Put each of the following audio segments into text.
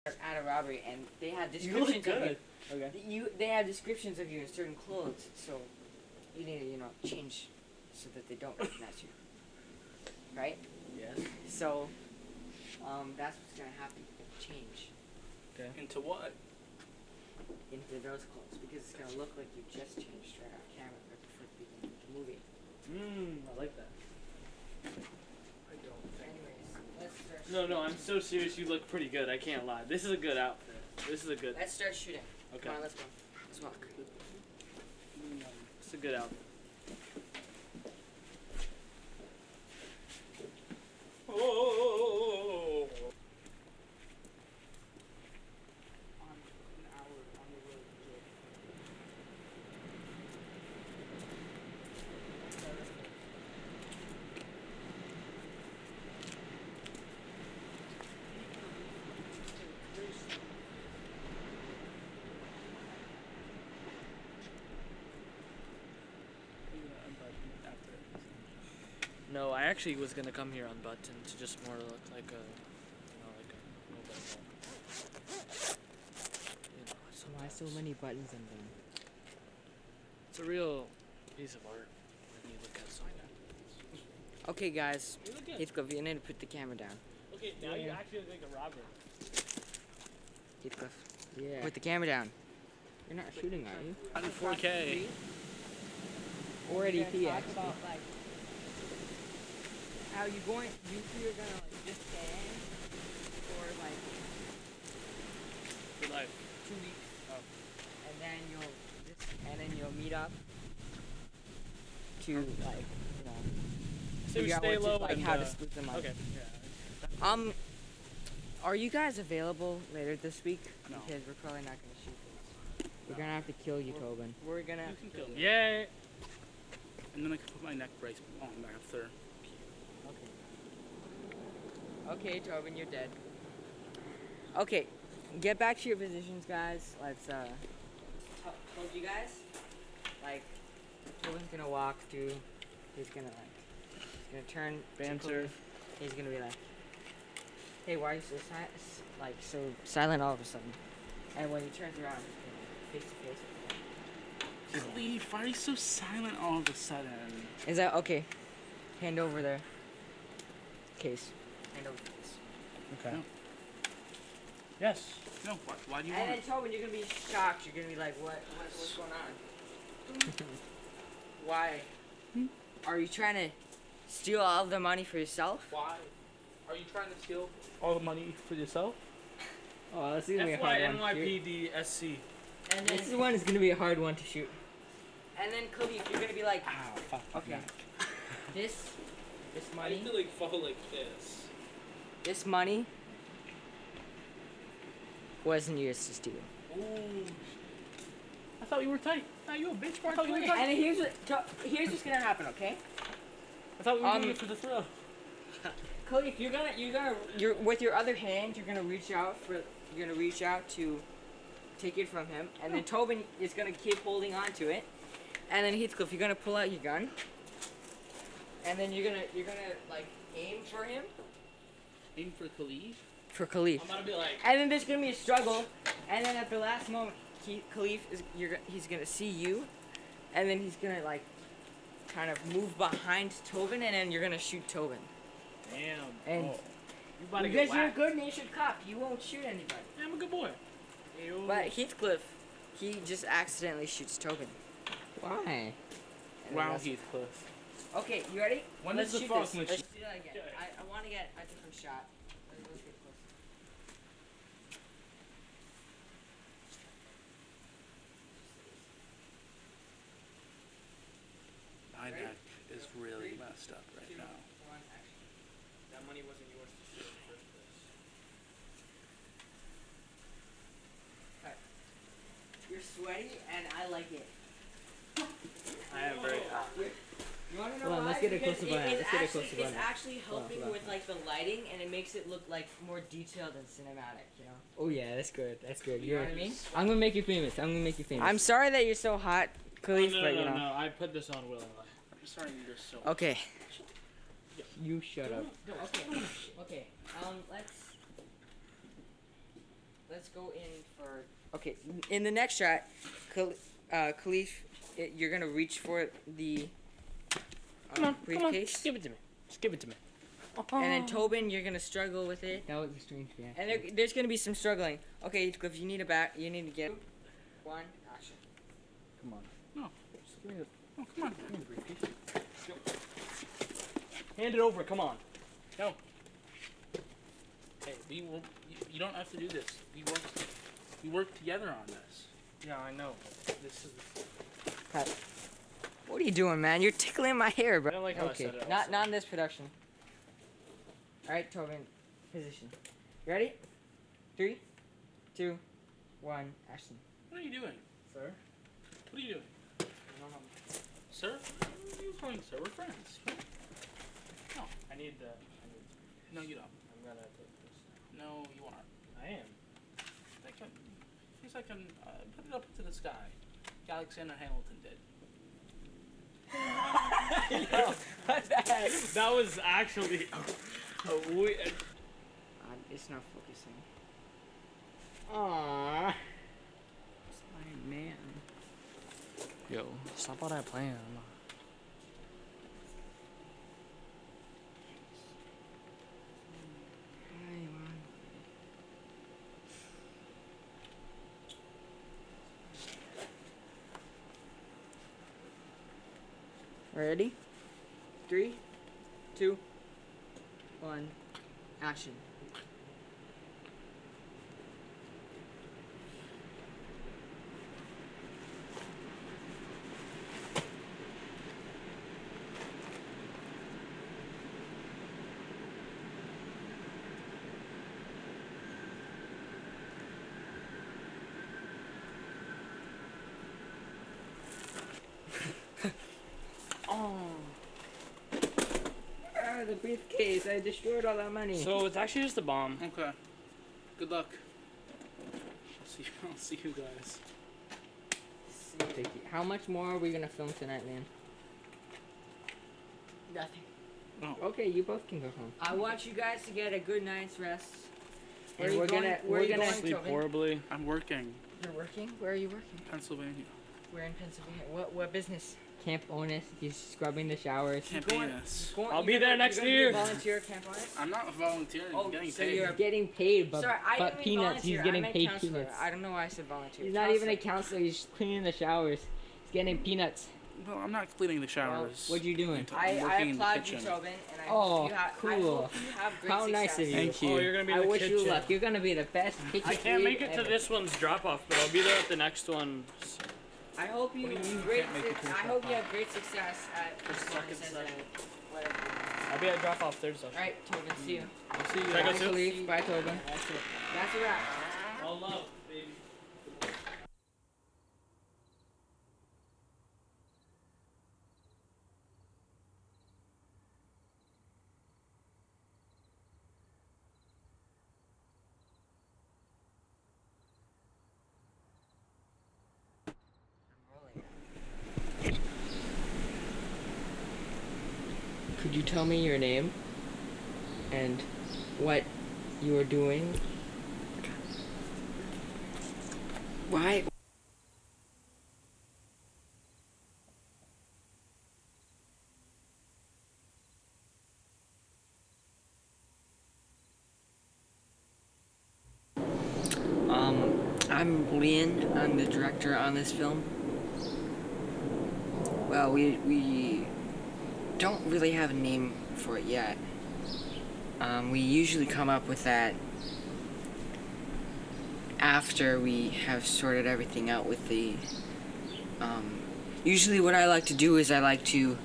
at a robbery, and they had You look descriptions of good. you. Okay. They have descriptions of you in certain clothes, so you need to change so that they don't recognize you. Right? Yes. So, that's what's gonna happen. Change Okay. Into what? into those clothes because it's gonna look like you just changed right off camera right before the beginning of the movie. I like that. I don't think. Anyways, let's start. No, I'm so serious. You look pretty good. I can't lie. This is a good outfit. This is a good. Let's start shooting. Okay. Come on, let's go. Let's walk. It's a good outfit. Oh. On the road. No, I actually was gonna come here unbuttoned to just more look like a, like a mobile phone. Why so many buttons on them? It's a real piece of art when you look at something. Okay, guys. You look good. Heathcliff, you need to put the camera down. Okay, now you actually look like a robber. Heathcliff, Yeah. put the camera down. You're not shooting, are you? I'm 4K. Or at EP, talk actually. about like How you going? You two are gonna like just stand for like For life. 2 weeks, Oh. and then you'll meet up to like So figure out stay what low to, like and, how to split them up. Okay. Yeah. Are you guys available later this week? No. Because we're probably not gonna shoot this. We're gonna have to kill you, Tobin. We're gonna. You can kill me. Yay! And then I can put my neck brace on after. Okay, Tobin, you're dead. Okay, get back to your positions, guys. Let's told you guys. Like, Tobin's gonna walk through. He's gonna turn. Banter. He's gonna be like, "Hey, why are you so so silent all of a sudden?" And when he turns around, he's gonna be face to face with him. Leaf, why are you so silent all of a sudden? Is that okay? Hand over the case. Hand over the case. Okay. No. Yes. No, why do you And want then Tobin, you're gonna be shocked. You're gonna be like, what's going on? Why? Are you trying to steal all of the money for yourself? Why? Are you trying to steal all the money for yourself? Oh, this is gonna be a hard one to shoot. FYNYPDSC. And this one is gonna be a hard one to shoot. And then Khalif, you're gonna be like, Ow, fuck. okay, this I money, used to like fall like this. this money wasn't yours to steal. Ooh. I thought you were tight. Now you a bitch. I thought you were And tight. then here's what's gonna happen, okay? I thought we were doing it for the thrill. Khalif, you're with your other hand, you're gonna reach out to take it from him, and then Tobin is gonna keep holding on to it, and then Heathcliff, you're gonna pull out your gun, and then you're gonna like aim for him, Aim for Khalif. for Khalif, I'm gonna be like, and then there's gonna be a struggle, and then at the last moment, Khalif he's gonna see you, and then he's gonna like kind of move behind Tobin, and then you're gonna shoot Tobin. damn. And you about to because get you're a whacked. good-natured cop, you won't shoot anybody. Yeah, I'm a good boy. Ew. But Heathcliff, he just accidentally shoots Tobin. Why? Wow, Heathcliff. Okay, you ready? When Let's is the shoot frog this. mission? Let's do that again. Okay. I want to get a different shot. Let's get close. My neck is really messed up right 2, now. 1, action. That money wasn't yours to steal in the first place. Alright. You're sweaty, and I like it. I am very hot. You want to know Hold on, why? let's get a Because closer by. Let's get a closer It's by. actually helping hold on. with like the lighting, and it makes it look like more detailed and cinematic. You know. Oh yeah, that's good. That's good. You know what I mean? I'm gonna make you famous. I'm gonna make you famous. I'm sorry that you're so hot, Khalif, no, but you no, know. no, I put this on willingly. I'm starting to so. Okay. You shut up. Okay. Okay. Let's. let's go in for. Okay, in the next shot, Khalif, you're gonna reach for the Come on, briefcase. Just give it to me. Just give it to me. And then Tobin, you're gonna struggle with it. That was a strange reaction. And there's gonna be some struggling. Okay, if you need a bat, you need to get 1 action. Come on. No. Just give me the. Oh, come on. Give me the briefcase. Let's go. Hand it over. Come on. No. Hey, you don't have to do this. We work together on this. Yeah, I know. This is. Cut. What are you doing, man? You're tickling my hair, I bro. don't like how I Okay, said it. not in this production. All right, Tobin, position. Ready? 3, 2, 1, action. What are you doing, sir? What are you doing? Sir? What are you calling sir? We're friends. No. I need the. No, you don't. I'm gonna take this. No, you aren't. I am. I can put it up into the sky. Alexander Hamilton did. Yo, what the heck? That was actually. It's not focusing. Aww. It's my man. Yo, stop all that playing. Ready? 3, 2, 1, action. The briefcase. I destroyed all that money. So it's actually just a bomb. Okay. Good luck. I'll see you guys. How much more are we gonna film tonight, man? Nothing. Oh. Okay, you both can go home. I want you guys to get a good night's rest. Where And are you gonna sleep Tobin? horribly. I'm working. You're working? Where are you working? Pennsylvania. We're in Pennsylvania. What business? Camp Onus, he's scrubbing the showers. Campaigns. I'll be there next year. Volunteer Camp Honest? I'm not volunteering. Oh, I'm getting so paid. you're- He's getting paid, but, Sorry, I but didn't mean peanuts, volunteer. he's getting I meant paid counselor. peanuts. I don't know why I said volunteer. He's not even a Counselor. counselor, he's just cleaning the showers. He's getting peanuts. Well, I'm not cleaning the showers. What you doing? I'm I working in the applaud you, kitchen. Tobin, and I Oh, hope you have, I cool. hope you have great How nice success. of you. Thank you. Oh, you're gonna be I in the wish kitchen. you luck. You're gonna be the best kitchen I can't make it to ever. this one's drop off, but I'll be there at the next one. I hope you What do you mean you great. can't make it to the I shop hope you off? have great success at The second performances session. and whatever. I'll be at drop off Thursday. All right, Tobin, see you. I'll see you Check guys. out too. Khalif, bye Tobin. That's a wrap. All love, baby. Could you tell me your name and what you are doing? Why? I'm Leon. I'm the director on this film. Well, we don't really have a name for it yet. We usually come up with that after we have sorted everything out with the. Usually, what I like to do is I like to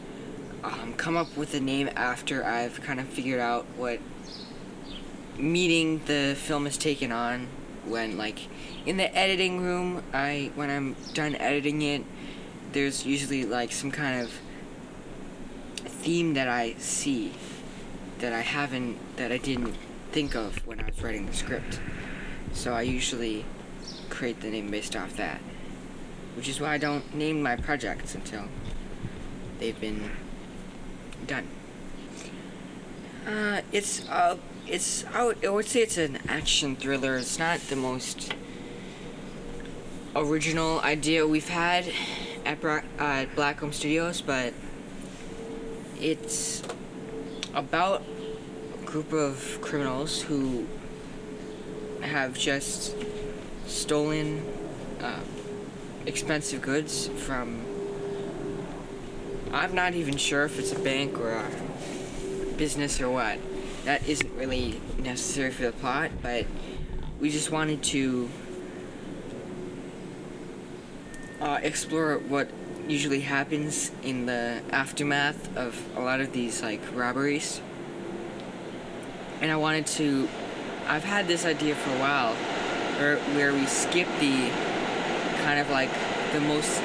come up with a name after I've kind of figured out what meaning the film is taken on. When, like, in the editing room, when I'm done editing it, there's usually like some kind of theme that I see that I didn't think of when I was writing the script. So I usually create the name based off that, which is why I don't name my projects until they've been done. I would say it's an action thriller. It's not the most original idea we've had at Blackcomb Studios, but it's about a group of criminals who have just stolen expensive goods from, I'm not even sure if it's a bank or a business or what. That isn't really necessary for the plot, but we just wanted to explore what usually happens in the aftermath of a lot of these like robberies. And I've had this idea for a while where we skip the kind of like the most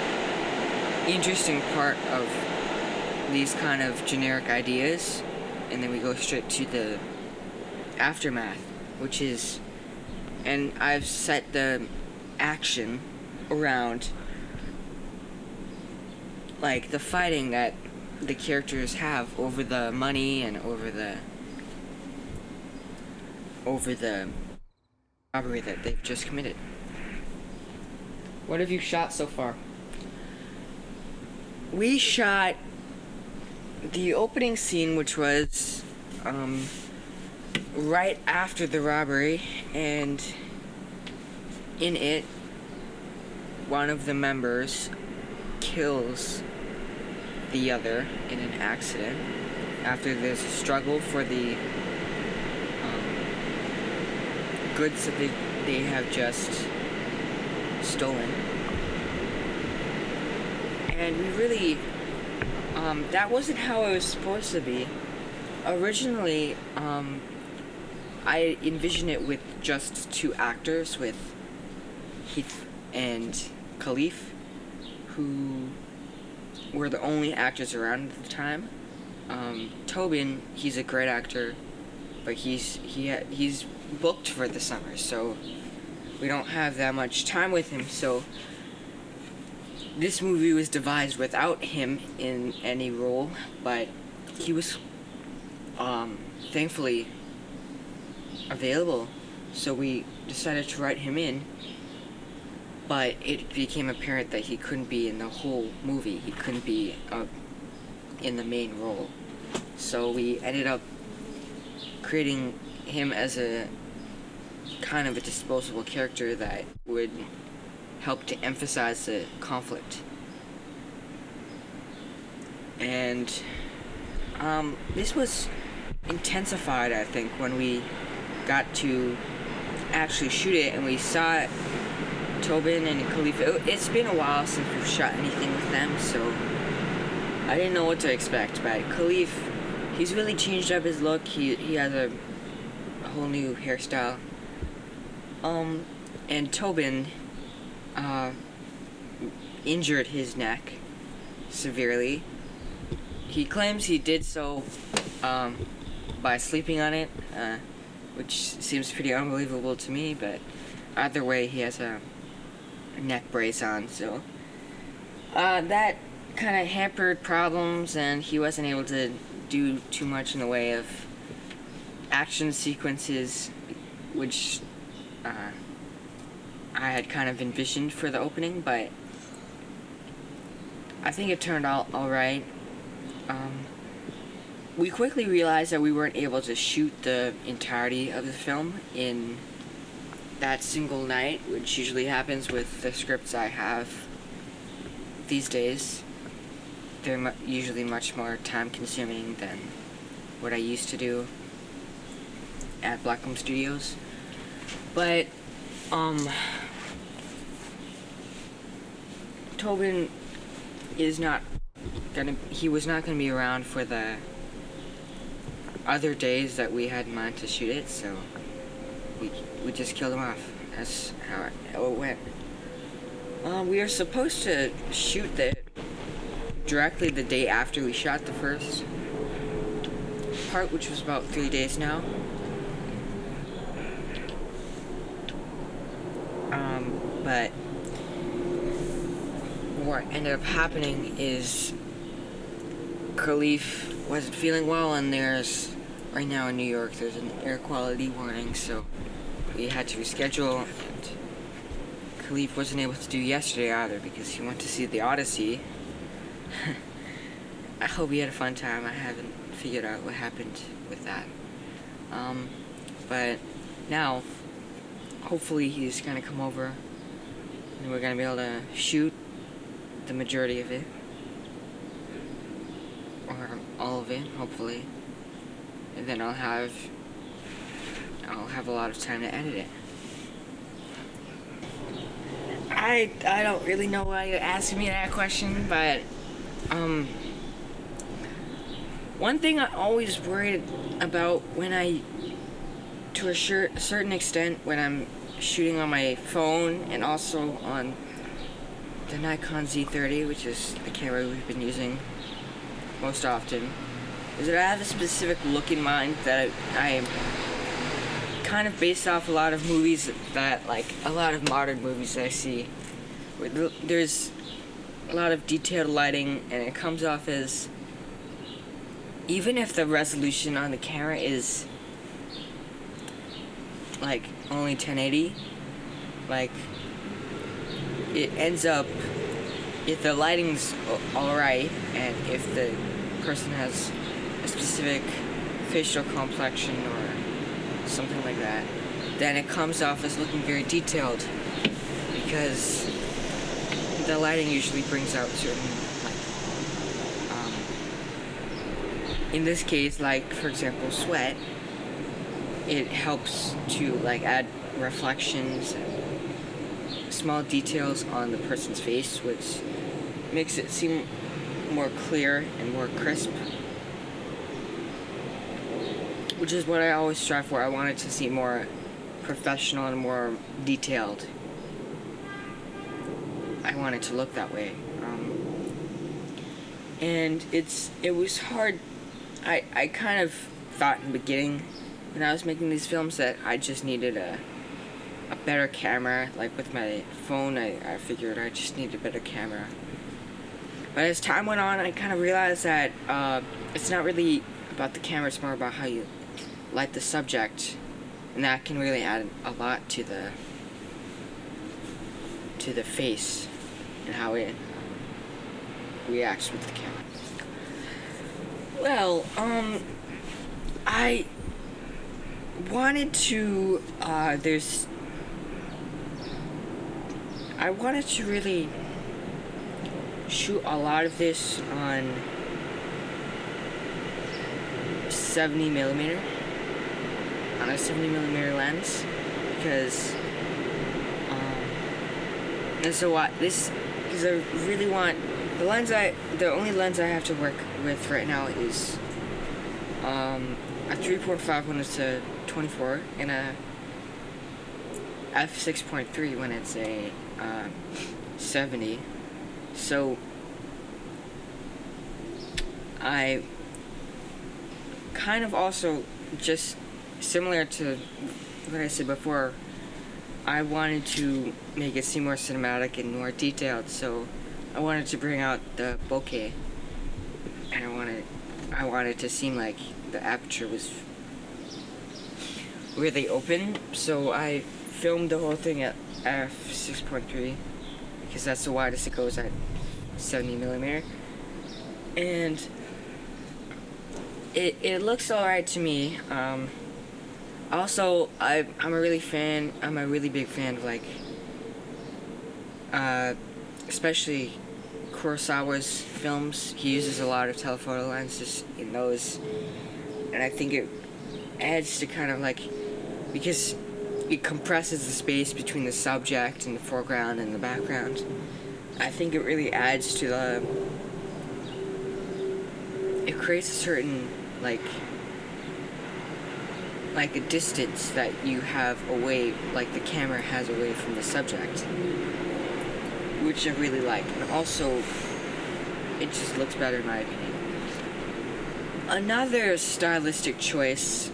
interesting part of these kind of generic ideas, and then we go straight to the aftermath, which is, and I've set the action around like the fighting that the characters have over the money and over the robbery that they've just committed. What have you shot so far? We shot the opening scene, which was right after the robbery, and in it, one of the members kills the other in an accident after there's a struggle for the goods that they have just stolen. And we really, that wasn't how it was supposed to be. Originally, I envisioned it with just two actors, with Heath and Khalif, who were the only actors around at the time. Tobin, he's a great actor, but he's booked for the summer, so we don't have that much time with him, so this movie was devised without him in any role, but he was thankfully available, so we decided to write him in, but it became apparent that he couldn't be in the whole movie. He couldn't be in the main role, so we ended up creating him as a kind of a disposable character that would help to emphasize the conflict. And this was intensified, I think, when we got to actually shoot it and we saw Tobin and Khalif. It's been a while since we've shot anything with them, so I didn't know what to expect, but Khalif, he's really changed up his look. He has a whole new hairstyle. And Tobin injured his neck severely. He claims he did so by sleeping on it, which seems pretty unbelievable to me, but either way, he has a neck brace on, so that kind of hampered problems, and he wasn't able to do too much in the way of action sequences, which I had kind of envisioned for the opening, but I think it turned out alright. We quickly realized that we weren't able to shoot the entirety of the film in that single night, which usually happens with the scripts I have these days. They're usually much more time-consuming than what I used to do at Blackcomb Studios. But, Tobin is not he was not gonna be around for the other days that we had in mind to shoot it, so we just killed him off. That's how it went. We were supposed to shoot directly the day after we shot the first part, which was about 3 days now. But what ended up happening is Khalif wasn't feeling well, and there's right now in New York there's an air quality warning, so we had to reschedule, and Khalif wasn't able to do yesterday either because he went to see the Odyssey. I hope he had a fun time. I haven't figured out what happened with that. But now, hopefully he's gonna come over and we're gonna be able to shoot the majority of it. Or all of it, hopefully. And then I'll have a lot of time to edit it. I don't really know why you're asking me that question, but one thing I always worried about when to a certain extent when I'm shooting on my phone and also on the Nikon Z30, which is the camera we've been using most often, is that I have a specific look in mind that I kind of based off a lot of movies that, like, a lot of modern movies that I see, where there's a lot of detailed lighting, and it comes off as, even if the resolution on the camera is like only 1080, like, it ends up, if the lighting's alright and if the person has a specific facial complexion or something like that, then it comes off as looking very detailed, because the lighting usually brings out certain, like, in this case, like, for example, sweat, it helps to, like, add reflections and small details on the person's face, which makes it seem more clear and more crisp, which is what I always strive for. I want it to seem more professional and more detailed. I want it to look that way. And it was hard. I kind of thought in the beginning when I was making these films that I just needed a better camera. Like with my phone, I figured I just needed a better camera. But as time went on, I kind of realized that it's not really about the camera, it's more about how you light the subject, and that can really add a lot to the face and how it reacts with the camera. Well, I wanted to I wanted to really shoot a lot of this on 70mm, on a 70mm lens, because because I really want the only lens I have to work with right now is a 3.5 when it's a 24 and a f6.3 when it's a 70. So I kind of also, just similar to what I said before, I wanted to make it seem more cinematic and more detailed, so I wanted to bring out the bokeh, and I wanted to seem like the aperture was really open, so I filmed the whole thing at f6.3 because that's the widest it goes at 70mm, and it looks alright to me. Also, I'm a really big fan of, like, especially Kurosawa's films. He uses a lot of telephoto lenses in those, and I think it adds to kind of, like, because it compresses the space between the subject and the foreground and the background. I think it really adds to it creates a certain, like a distance that you have away, like the camera has away from the subject, which I really like. And also, it just looks better in my opinion. Another stylistic choice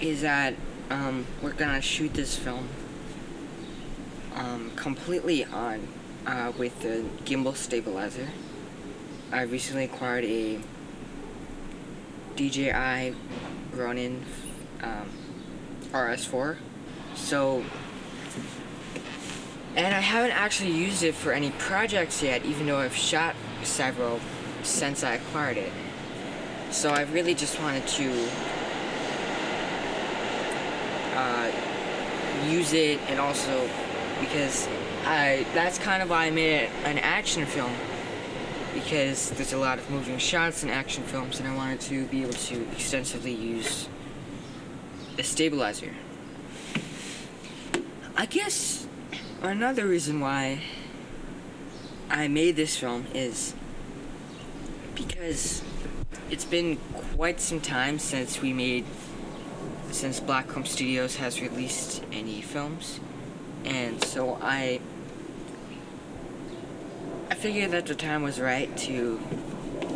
is that we're gonna shoot this film completely on with the gimbal stabilizer. I recently acquired a DJI Ronin RS4. So, and I haven't actually used it for any projects yet, even though I've shot several since I acquired it. So I really just wanted to use it, and also because that's kind of why I made it an action film, because there's a lot of moving shots in action films, and I wanted to be able to extensively use a stabilizer. I guess another reason why I made this film is because it's been quite some time since Blackcomb Studios has released any films, and so I figured that the time was right to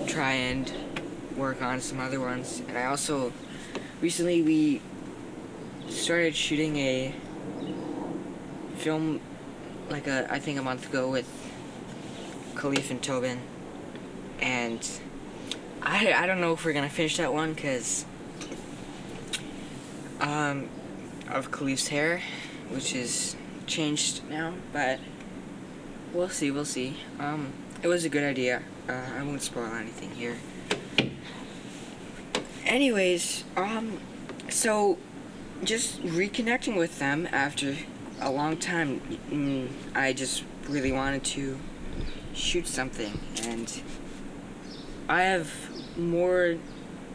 try and work on some other ones. And I also recently we started shooting a film I think a month ago with Khalif and Tobin, and I don't know if we're gonna finish that one because of Khalif's hair, which is changed now, but we'll see. It was a good idea. I won't spoil anything here. Anyways, so just reconnecting with them after a long time, I just really wanted to shoot something, and I have more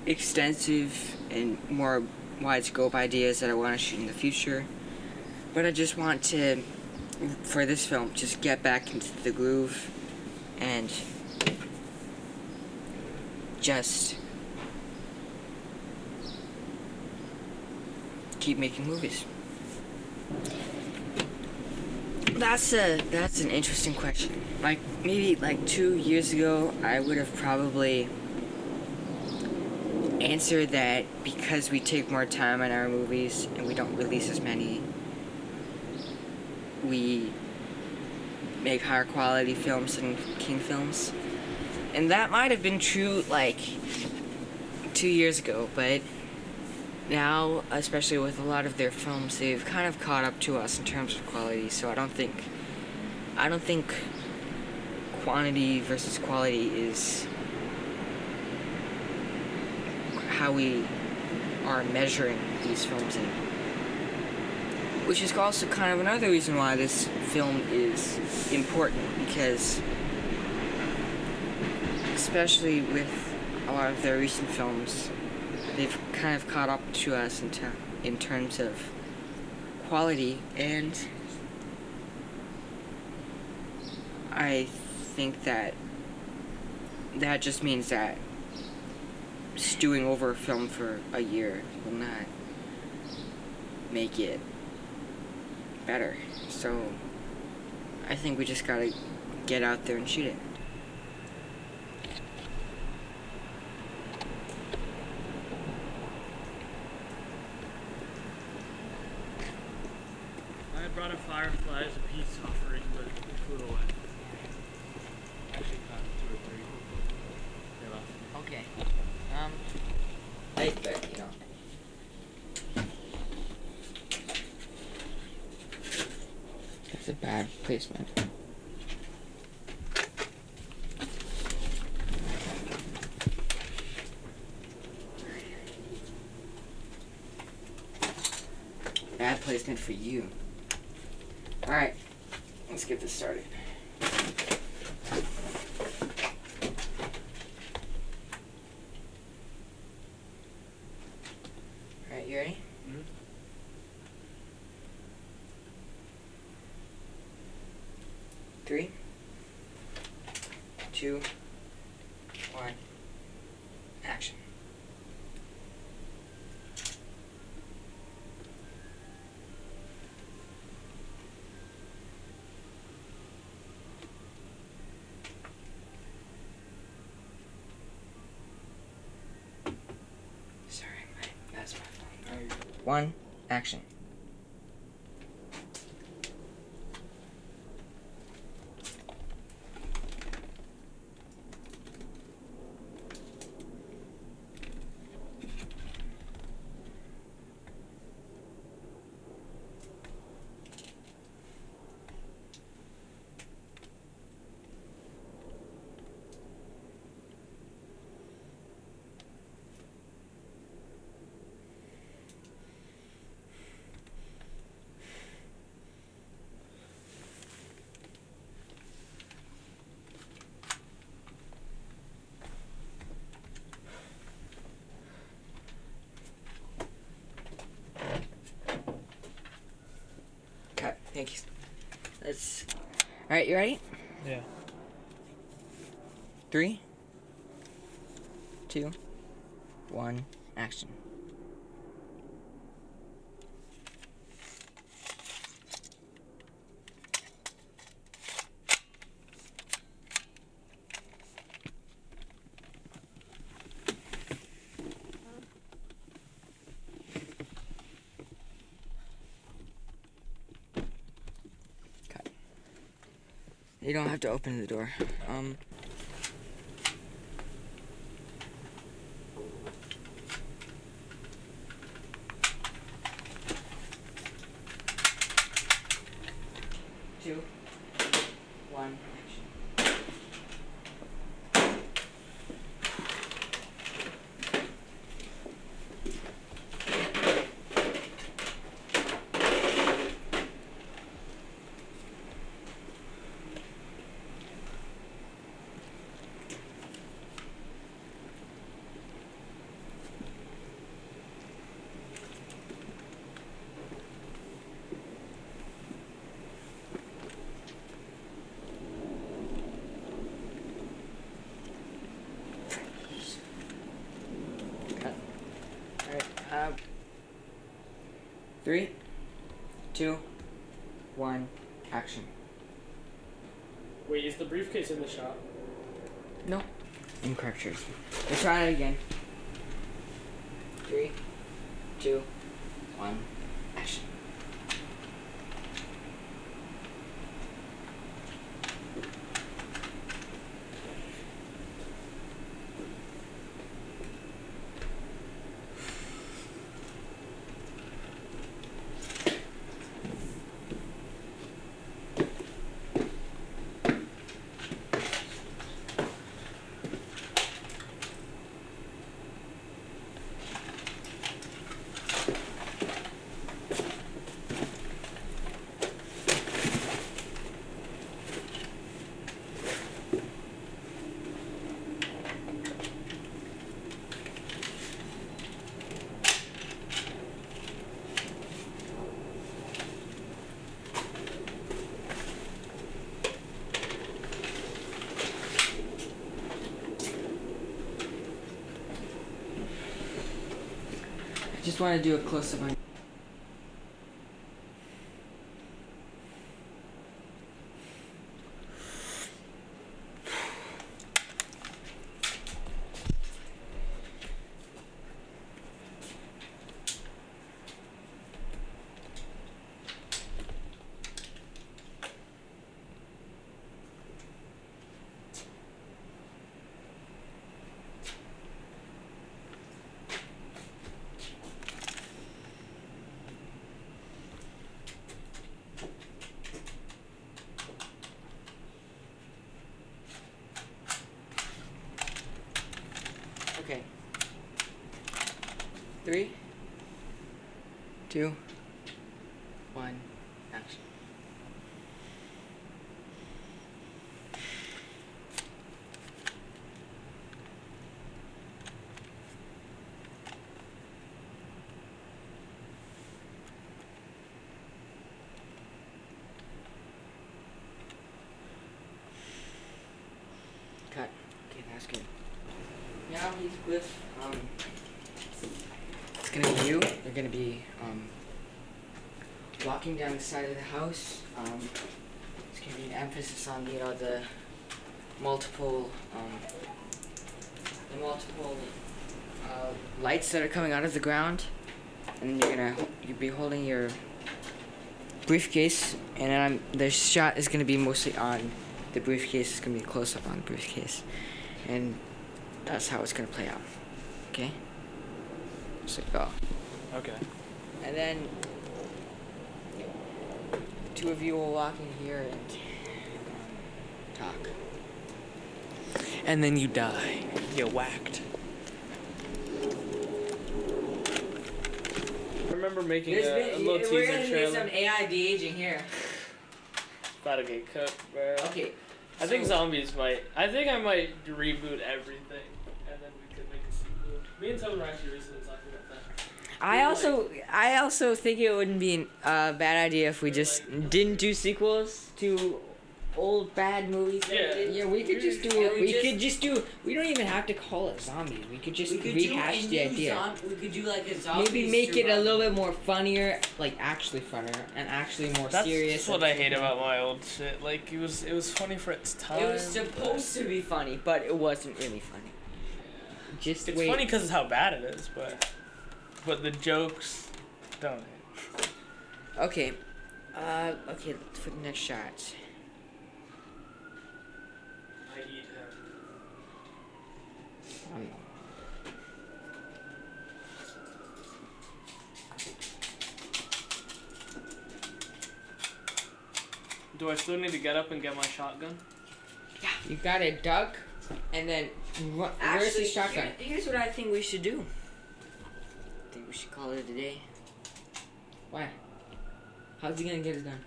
extensive and more wide scope ideas that I want to shoot in the future, but I just want to, for this film, just get back into the groove and just keep making movies. That's an interesting question. Maybe 2 years ago, I would have probably answered that because we take more time on our movies and we don't release as many, we make higher quality films than King films. And that might have been true 2 years ago, but now, especially with a lot of their films, they've kind of caught up to us in terms of quality. So I don't think quantity versus quality is how we are measuring these films in. Which is also kind of another reason why this film is important, because especially with a lot of their recent films, they've kind of caught up to us in terms of quality, and I think that just means that stewing over a film for a year will not make it better. So I think we just gotta get out there and shoot it. I had brought a firefly as a peace offering, but it flew away. Actually, caught 2 or 3. They left. Okay. That's a bad placement. Bad placement for you. Alright, let's get this started. Alright, you ready? Mhm. 3, 2, 1, action. Sorry, that's my phone. 1, action. Okay. Let's. All right, you ready? Yeah. 3, 2, 1, action. Cut. You don't have to open the door. 2, 1, action. Cut. Alright, 3, 2, 1, action. Wait, is the briefcase in the shop? No. Incorrect choice. Let's try it again. 3, 2, 1, action. I just want to do a close-up on. Okay. 3, 2, 1, action. Cut. Okay, that's good. Now he's with, it's gonna be you. You're gonna be, walking down the side of the house. It's gonna be an emphasis on, you know, the multiple, lights that are coming out of the ground. And you'll be holding your briefcase, and then the shot is gonna be mostly on the briefcase. It's gonna be a close-up on the briefcase. And that's how it's gonna play out. Okay? So go. Okay. And then 2 of you will walk in here and talk. And then you die. Get whacked. I remember making a little we're teaser gonna do trailer. some AI de-aging here. About to get cut, bro. Okay. I think zombies might. I think I might reboot everything, and then we could make a sequel. Me and Tom were actually recently talking about that. I also think it wouldn't be a bad idea if we just didn't do sequels to old bad movies. Yeah, we could just do it. We don't even have to call it zombies. We could just rehash the idea. We could do like a zombie. Maybe make it a little bit more funnier, like actually funnier, and actually more serious. That's what I hate about my old shit. Like it was funny for its time. It was supposed to be funny, but it wasn't really funny. Just It's wait. funny because of how bad it is, but the jokes don't. Okay. Okay, for the next shot. I eat him. Do I still need to get up and get my shotgun? Yeah. You gotta duck, and then where's the shotgun? Here's what I think we should do. I think we should call it a day. Why? How's he gonna get it done?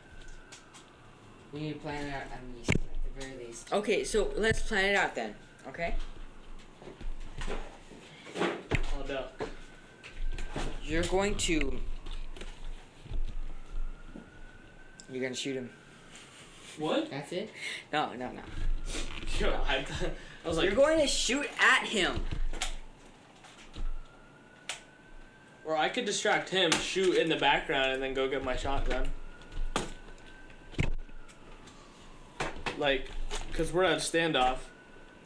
We need to plan it out at least, at the very least. Okay, so let's plan it out then. Okay. I'll duck. You're going to. You're gonna shoot him. What? That's it? No. Yo, I was like. You're going to shoot at him. Or I could distract him, shoot in the background, and then go get my shotgun. Like, because we're at a standoff.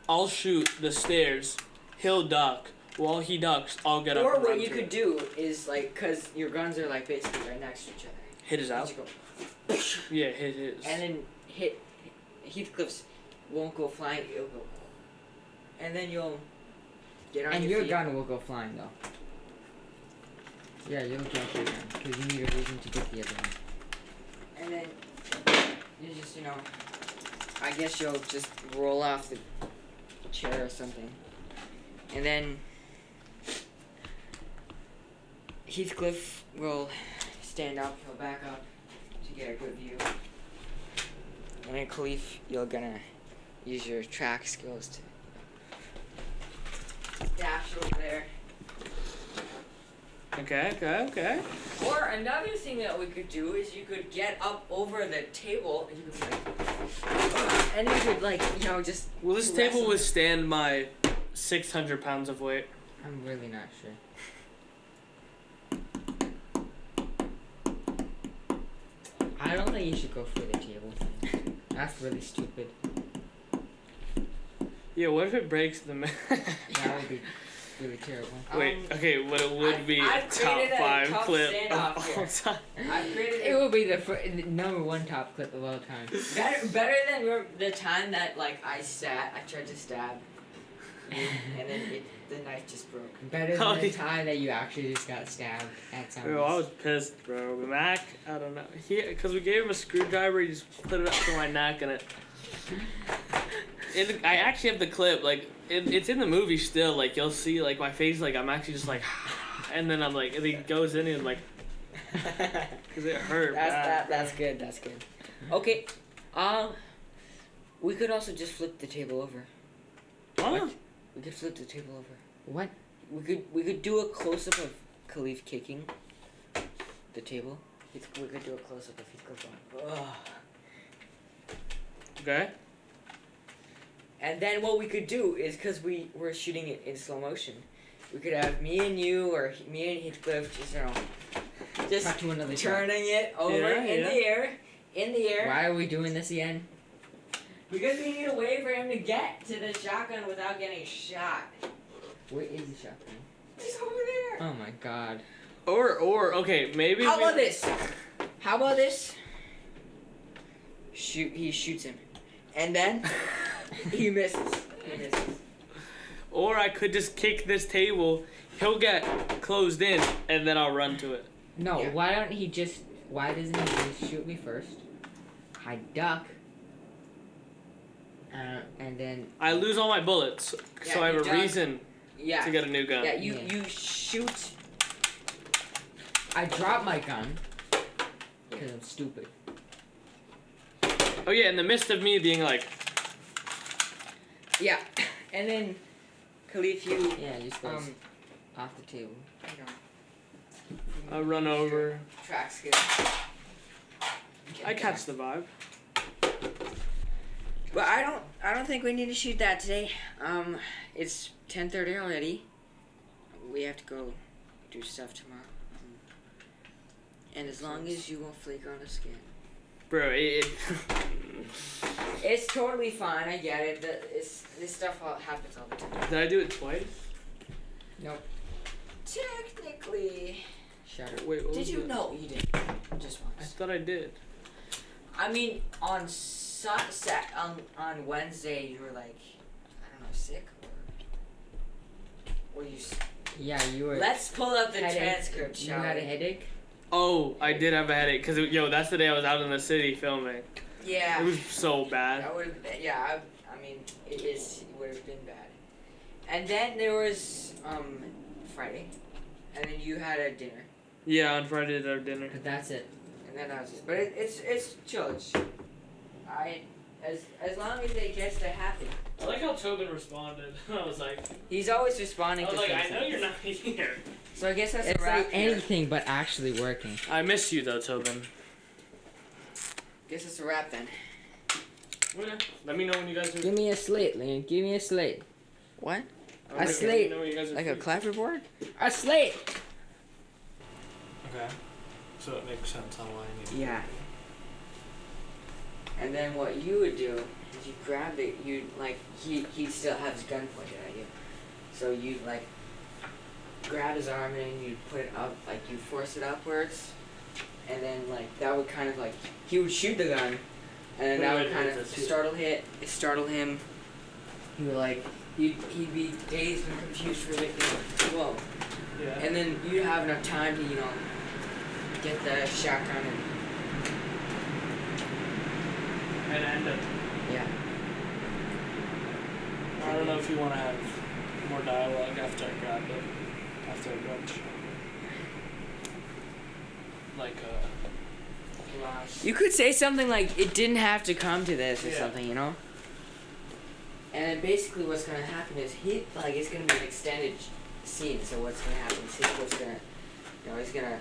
I'll shoot the stairs, he'll duck. While he ducks, I'll get up Or and run what you to could it. do is, like, because your guns are, like, basically right next to each other. Hit his out? You go, Yeah, hit his. and then hit Heathcliff's won't go flying, it'll go. And then you'll get on your feet. gun will go flying though. Yeah, you'll jump your gun because you need a reason to get the other one. And then you just, I guess you'll just roll off the chair or something. And then Heathcliff will stand up, he'll back up to get a good view. And then Khalif, you're gonna use your track skills to dash over there. Okay. Or another thing that we could do is you could get up over the table and you could just. Will this table withstand my 600 pounds of weight? I'm really not sure. I don't think you should go for the table thing. That's really stupid. Yeah, what if it breaks the That would be really terrible. Wait, okay, what it would be a I've top created a 5 tough clip standoff of here. all time. I've created It will be the number one top clip of all time. better than the time that I tried to stab, and then the knife just broke. Better than the time that you actually just got stabbed at something. Bro, I was pissed, bro. Mac, I don't know. Because we gave him a screwdriver, he just put it up to my neck and I actually have the clip, it's in the movie still, you'll see, my face, I'm actually just and then I'm and he goes in and because it hurt. That's good. Okay, we could also just flip the table over. Huh? We could flip the table over. What? We could do a close up of Khalif kicking the table. We could do a close up of Heathcliff going. Ugh. Okay. And then what we could do is, because we were shooting it in slow motion, we could have me and you or me and Heathcliff just Cut to another turning it over in the air. Why are we doing this again? Because we need a way for him to get to the shotgun without getting shot. Where is the shotgun? He's over there. Oh my god. Or okay, maybe How about this? He shoots him. And then he misses. Or I could just kick this table, he'll get closed in, and then I'll run to it. No, Yeah. why doesn't he just shoot me first? I duck. And then I lose all my bullets, Yeah, so I have you a duck. reason Yeah. to get a new gun. Yeah, you shoot. I drop my gun because I'm stupid. Oh yeah, in the midst of me being Yeah. And then Khalif, you Yeah, it just goes off the table. I run over. Track skill. I catch the vibe. But I don't think we need to shoot that today. It's 10:30 already. We have to go do stuff tomorrow. And as long as you won't flake on the skin. Bro, It's totally fine, I get it. This stuff happens all the time. Did I do it twice? Nope. Technically. Shut up. Wait, what Did was you? it? No, you didn't. Just I once. thought I did. I mean, on Wednesday, you were like, I don't know, sick or you? Yeah, you were. Let's pull up the Headache. transcript. You Shall had a we? headache. Oh, I did have a headache because that's the day I was out in the city filming. Yeah. It was so bad. That would. Yeah. I mean, it would have been bad. And then there was Friday, and then you had a dinner, Yeah, on Friday at our dinner. But that's it. and then that was it. But it's chill. It's chill. As long as they get to happen. I like how Tobin responded. I was like, He's always responding to things. I know you're not here. So I guess that's It's a wrap like here. anything but actually working. I miss you though, Tobin. Guess it's a wrap then. Okay. Let me know when you guys are. Give me a slate, Liam. Give me a slate. What? Okay, let me slate. know when you guys are Like a free. clapperboard? A slate. Okay. So it makes sense on why I need. Yeah. And then what you would do is you grab it. You like he'd still have his gun pointed at you, so you'd like grab his arm and then you'd put it up, like you force it upwards, and then like that would kind of like he would shoot the gun, and then that would kind of startle him. He would like he'd be dazed and confused for like whoa, Yeah. and then you'd have enough time to get the shotgun And end it. yeah. I don't know if you want to have more dialogue after I grab it. After I grab like You could say something like, it didn't have to come to this or Yeah. something, you know? And then basically what's going to happen is it's going to be an extended scene, so what's going to happen is he's going to, he's going to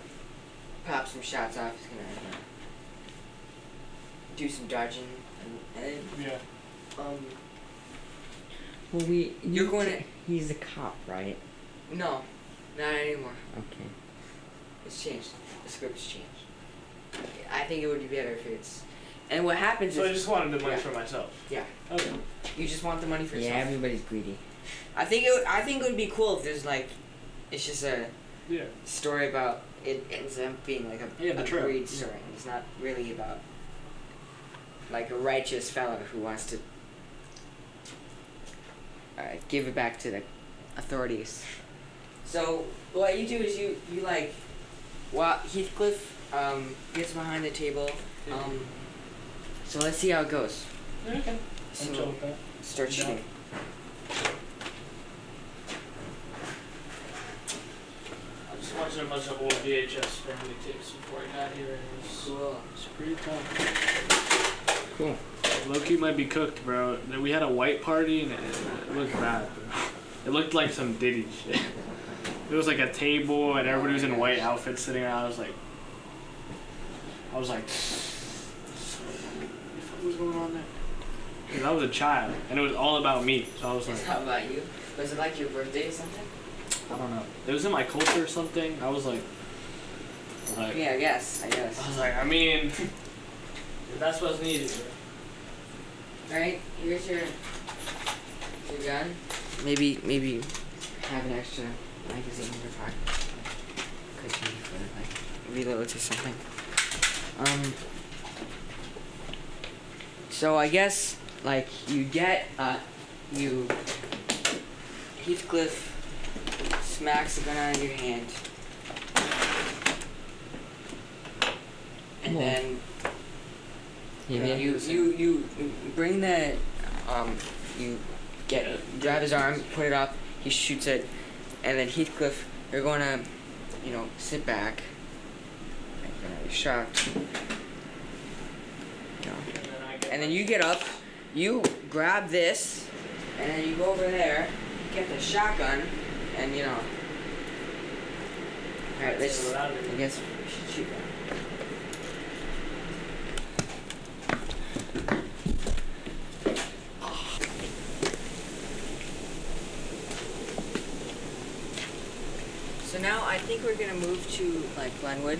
pop some shots off, he's going to do some dodging, and then, yeah. Well, You're going to- He's a cop, right? no, not anymore. Okay. It's changed. The script's changed. I think it would be better if it's, and what happens So I is, just wanted the money Yeah. for myself. Yeah. Okay. you just want the money for Yeah, yourself. everybody's greedy. I think it would be cool if there's like, it's just a Yeah. story about it ends up being like a the trail. greed story. It's not really about like a righteous fellow who wants to give it back to the authorities. So what you do is you like, well, Heathcliff gets behind the table. So let's see how it goes. Okay. I'm So chill with that. start Yeah. shooting. I was just watching a bunch of old VHS family tapes before I got here, and it was Cool. pretty tough. Cool. Loki might be cooked, bro. We had a white party, and it looked bad, bro. It looked like some Diddy shit. It was like a table, and everybody was in white outfits sitting around. I was like, what was going on there? Because I was a child, and it was all about me. So I was like, How about you? Was it like your birthday or something? I don't know. It was in my culture or something. I was like, Yeah, I guess. I was like, I mean, that's what's needed, bro. Alright, here's your gun. Maybe have an extra magazine in your pocket. Could be for like reloads or something. So I guess like you get Heathcliff smacks the gun out of your hand. And Cool. then Yeah. you bring the you grab his arm, put it up, he shoots it, and then Heathcliff, you're gonna sit back. You're shocked. And then you get up, you grab this, and then you go over there, get the shotgun, and Alright, let's. I guess we should shoot that. So now I think we're gonna move to like Glenwood.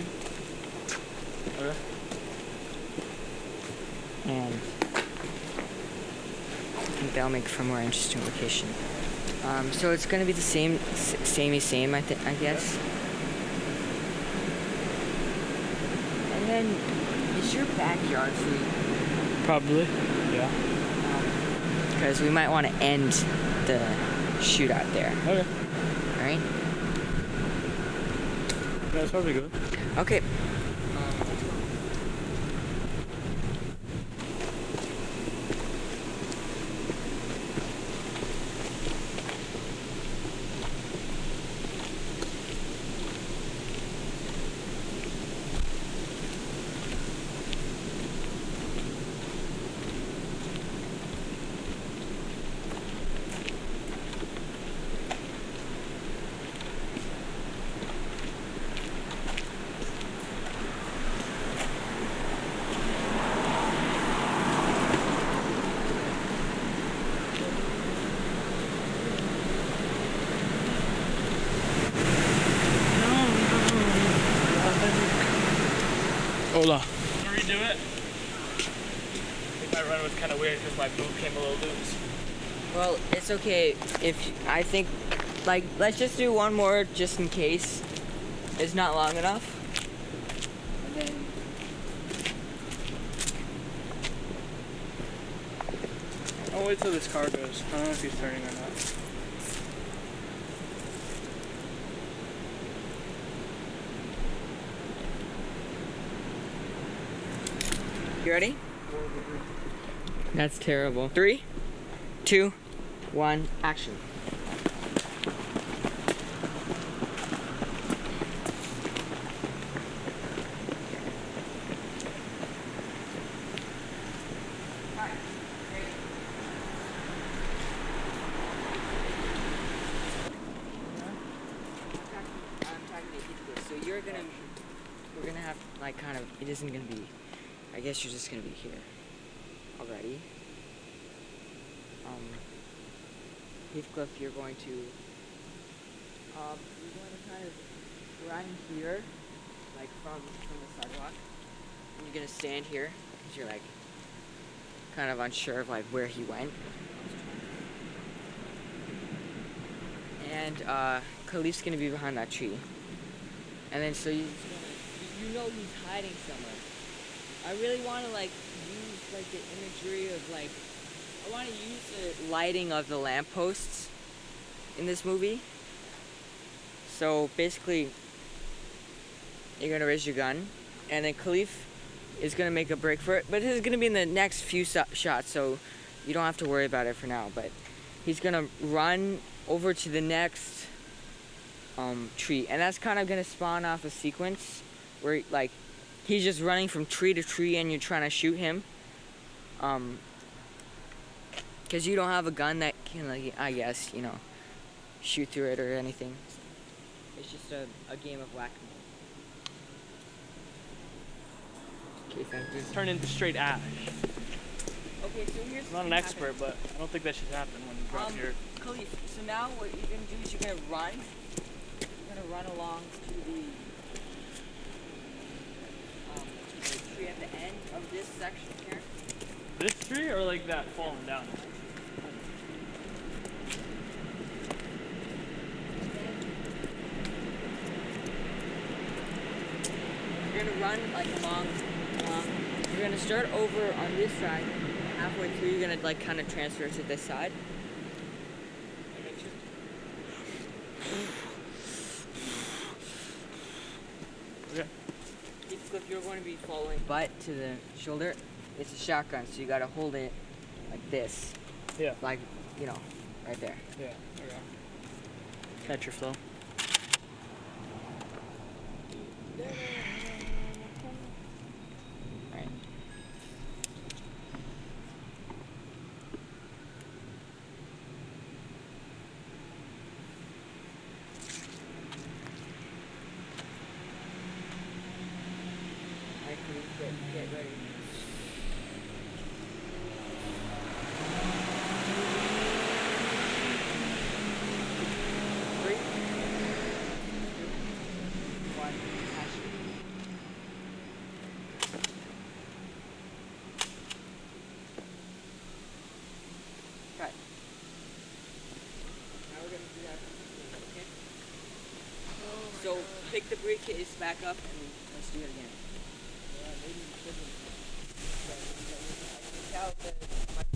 Okay. And I think that'll make for a more interesting location. So it's gonna be the same, I guess. And then, is your backyard free? Probably. Yeah. Because we might want to end the shootout there. Okay. All right. That's probably good. Okay. Hold on. Can we redo it? I think my run was kind of weird because my boot came a little loose. Well, it's okay if I think, like, let's just do one more just in case it's not long enough. And then. I'll wait till this car goes. I don't know if he's turning or not. You ready? That's terrible. 3, 2, 1, action. So we're gonna have like kind of, it isn't gonna be, I guess you're just gonna be here already. Heathcliff, you're going to kind of run here, like from the sidewalk, and you're gonna stand here because you're like kind of unsure of like where he went. And Khalif's gonna be behind that tree, and then so you know he's hiding somewhere. I really want to like use like the imagery of like, I want to use the lighting of the lampposts in this movie. So basically, you're gonna raise your gun, and then Khalif is gonna make a break for it. But this is gonna be in the next few shots, so you don't have to worry about it for now. But he's gonna run over to the next tree, and that's kind of gonna spawn off a sequence where like he's just running from tree to tree, and you're trying to shoot him. Because you don't have a gun that can, like, I guess, you know, shoot through it or anything. It's just a game of whack-a-mole. Okay, thank you. Turn into straight ash. Okay, so here's. I'm not an expert, but I don't think that should happen when you drop your. Khalif, so now what you're gonna do is you're gonna run. You're gonna run along to the tree at the end of this section here. This tree or like that falling down? You're gonna run like along. You're gonna start over on this side. Halfway through, you're gonna like kind of transfer to this side. Okay. If you're going to be following butt to the shoulder, it's a shotgun, so you gotta hold it like this. Yeah. Like, you know, right there. Yeah. There you go. Catch your flow. Alright. Get ready. Three, two, one, action. Cut. Now we're gonna do that. Okay. So pick the briefcase back up and let's do it again. Yeah, maybe you shouldn't. I can tell that my